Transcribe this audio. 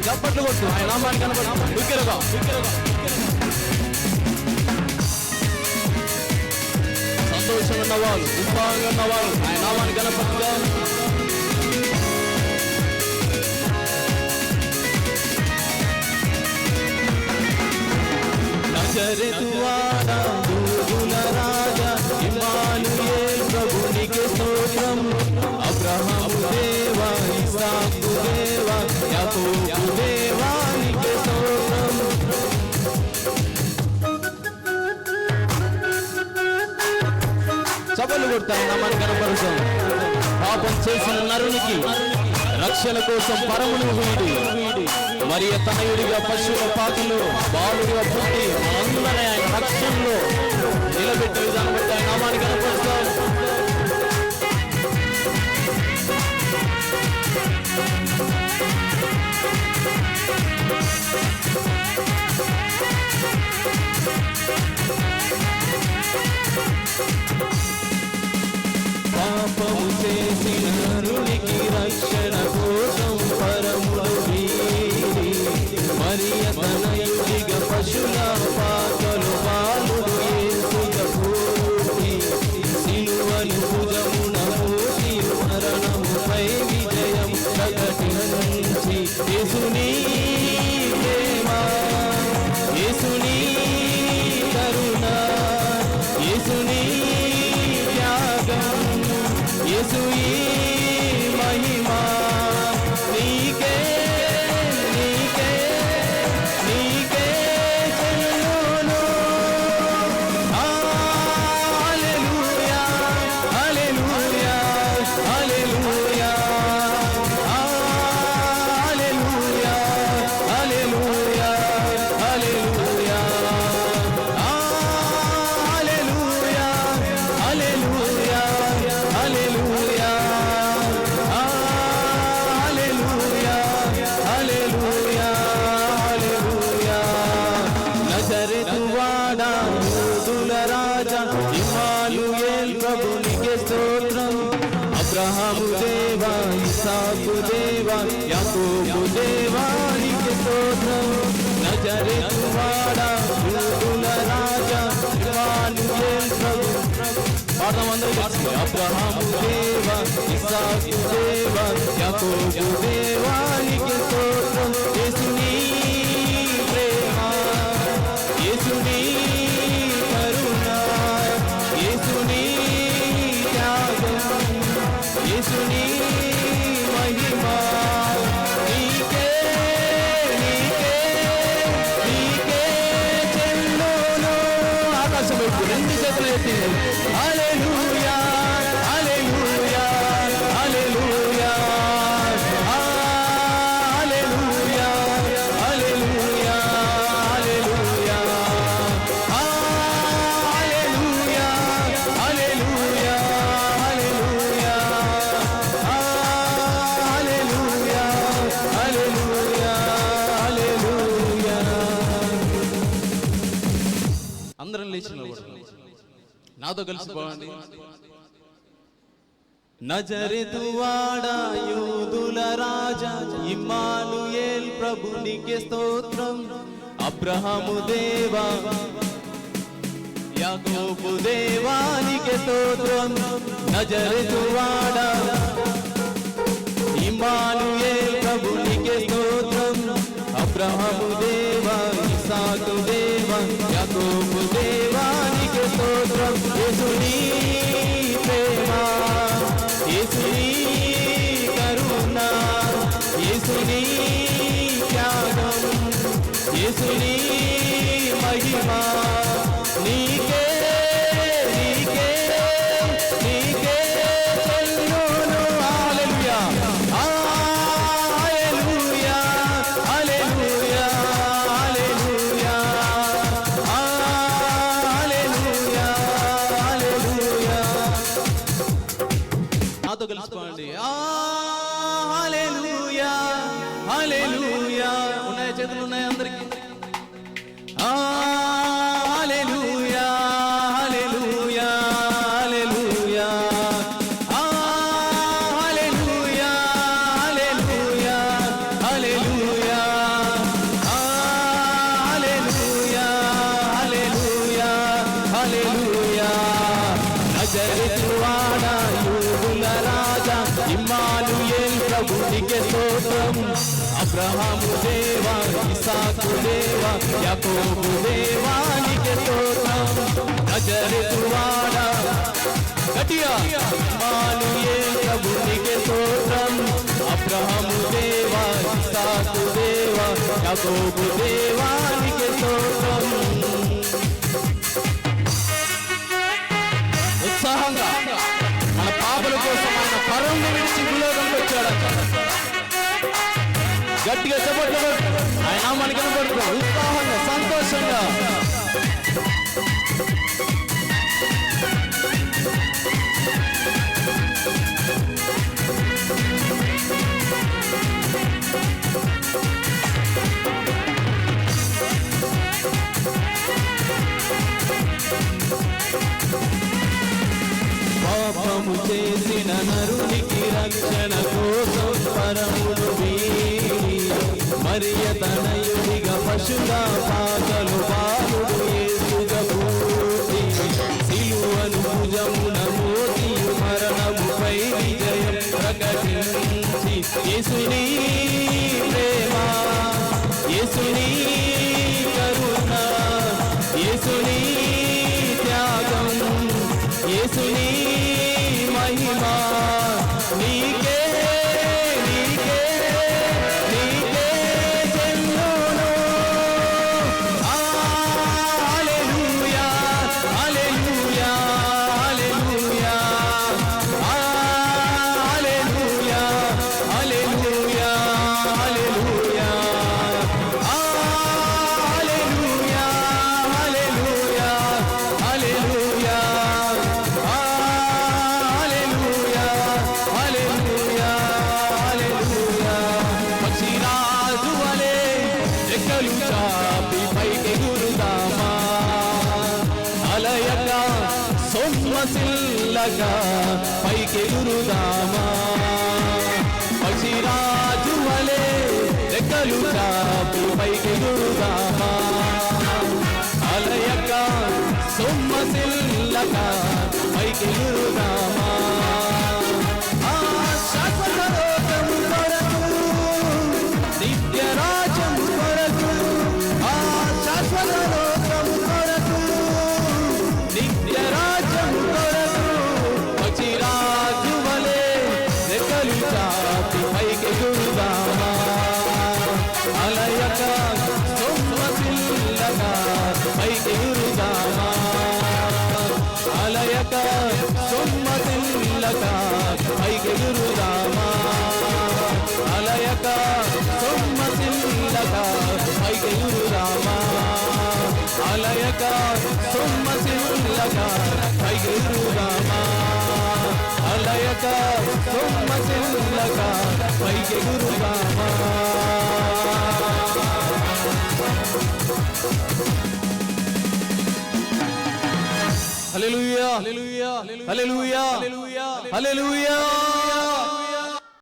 చప్పట్లు కొట్టు, ఆయన నామాన్ని కనపడతాం. బిగ్గరగా సంతోషంగా ఉన్నవాళ్ళు, ఉత్సాహంగా ఉన్నవాళ్ళు ఆయన నామాన్ని కనపడగా. నజరేతువాడా యూదుల రాజా ఇమ్మానుయేల్ ప్రభునికి స్తోత్రం. అబ్రహాము దేవా, ఇస్సాకు దేవా, యాకోబు దేవా నీకే స్తోత్రం. చప్పట్లు కొడతాయి నామాన్ని కనపరుస్తాం. పాపం చేసిన నరునికి రక్షణ కోసం పరమును వీడి మరి తనయుడిగా పశువుల పాకలో బాలుడిగా పుట్టి మనందరినీ ఆయన రక్షణలో నిలబెట్టే విధానం బట్టి ఆయన నామాన్ని కనపరుస్తాం. పాపము చేసిన నరునికి రక్షణ కోసం పరమును వీడి మరియ తనయుడిగా పశుల పాకలు బాలుడు యేసుగా పుట్టి సిలువను భుజమున మోసి మరణముపై విజయం ప్రకటించి యేసుని ప్రేమ, యేసుని కరుణ, యేసుని త్యాగం, యేసు ఈ మహిమా నీకే నీకే నీకే చెల్లును. హల్లెలూయా హల్లెలూయా హల్లెలూయా హల్లెలూయా హల్లెలూయా హల్లెలూయా హల్లెలూయా హల్లెలూయా హల్లెలూయా హల్లెలూయా హల్లెలూయా. నజరేతువాడా యూదుల రాజా ఇమ్మానుయేల్ ప్రభునికి స్తోత్రం. అబ్రహాము దేవా, ఇస్సాకు దేవా, యాకోబు దేవా నీకే స్తోత్రం. నజరేతువాడా యూదుల రాజా ఇమ్మానుయేల్ ప్రభు. అబ్రహాము దేవా, ఇస్సాకు దేవా, యాకోబు దేవా నీకే స్తోత్రం. యేసుని ప్రేమ, యేసుని కరుణ, యేసుని త్యాగం, యేసుని మహిమా నీకే నీకే నీకే చెల్లును. ఆకాశం వైపు రెండు చేతులు ఎత్తింది. హల్లెలూయా హల్లెలూయా హల్లెలూయా హల్లెలూయా హల్లెలూయా హల్లెలూయా హల్లెలూయా హల్లెలూయా హల్లెలూయా హల్లెలూయా హల్లెలూయా హల్లెలూయా. అందరం లేచి నాతో కలిసి పోండి. నజరేతువాడా యూదుల రాజా ఇమ్మానుయేల్ ప్రభునికి స్తోత్రం. అబ్రహాము దేవా, యాకోబు దేవా నీకే స్తోత్రం. నజరేతువాడా ఇమ్మానుయేల్ ప్రభునికి స్తోత్రం. అబ్రహాము దేవా, ఇస్సాకు దేవా, యాకోబు దేవా నీకే స్తోత్రం. యేసుని ప్రేమ, యేసుని కరుణ, యేసుని త్యాగం, యేసుని మహిమా నీకే నీకే నీకే చెల్లును. హల్లెలూయా హల్లెలూయా హల్లెలూయా హల్లెలూయా హల్లెలూయా హల్లెలూయా. నాతో కలిసిపోండి. హల్లెలూయా హల్లెలూయా. ఉన్నాయా చేతులు? ఉన్నాయా అందరికి? ఇమ్మానుయేల్ ప్రభునికే స్తోత్రం. అబ్రహాము దేవా, ఇసాకు దేవా, యాకోబు దేవానికే స్తోత్రం. నజరేతు వాడా గట్టిగా ఇమ్మానుయేల్ ప్రభునికే స్తోత్రం. అబ్రహాము దేవా, ఇసాకు దేవా, యాకోబు దేవానికే స్తోత్రం. ఉత్సాహంగా మన పాపల కోసం ఆయన పరమును విడిచి భూలోకంలోకి వచ్చాడంట. గట్టిగా చెప్పట్లు ఆయన మనకి కనబడుతున్నాం. ఉత్సాహంగా సంతోషంగా పాపము చేసిన నరునికి రక్షణ కోసం పరమును వీడి మరియ తనయుడిగా పశుగా పాకలు బాలుడు యేసుగా పూర్తి సిలువను భుజమున మోసి మరణముపై విజయం ప్రకటించి యేసుని ప్రేమ, యేసుని కరుణ, యేసుని త్యాగం, యేసుని మహిమా నీకే నీకే నీకే చెల్లును. హల్లెలూయా హల్లెలూయా హల్లెలూయా హల్లెలూయా హల్లెలూయా హల్లెలూయా హల్లెలూయా హల్లెలూయా హల్లెలూయా పక్షిరాజు వలె రెక్కలు చాపి పైకి ఎగురుదామా, అలయక సొమ్మసిల్లగా పైకి ఎగురుదామా. పక్షిరాజు వలె రెక్కలు చాపి పైకి ఎగురుదామా, అలయక సొమ్మసిల్లగా పైకి ఎగురుదామా. నిత్యరాజ్యము కొరకు, ఆ శాశ్వత లోకము కొరకు, నిత్యరాజ్యము కొరకు పక్షిరాజు వలె రెక్కలు చాపి పైకి ఎగురుదామా, అలయక సొమ్మసిల్లగా పైకి ఎగురుదామా, అలయక సొమ్మసిల్లగా పైకి ఎగురుదామా, అలయక సొమ్మసిల్లగా పైకి ఎగురుదామా, అలయక సొమ్మసిల్లగా పైకి ఎగురుదామా, అలయక సొమ్మసిల్లగా పైకి ఎగురుదామా. హల్లెలూయా హల్లెలూయా హల్లెలూయా హల్లెలూయా.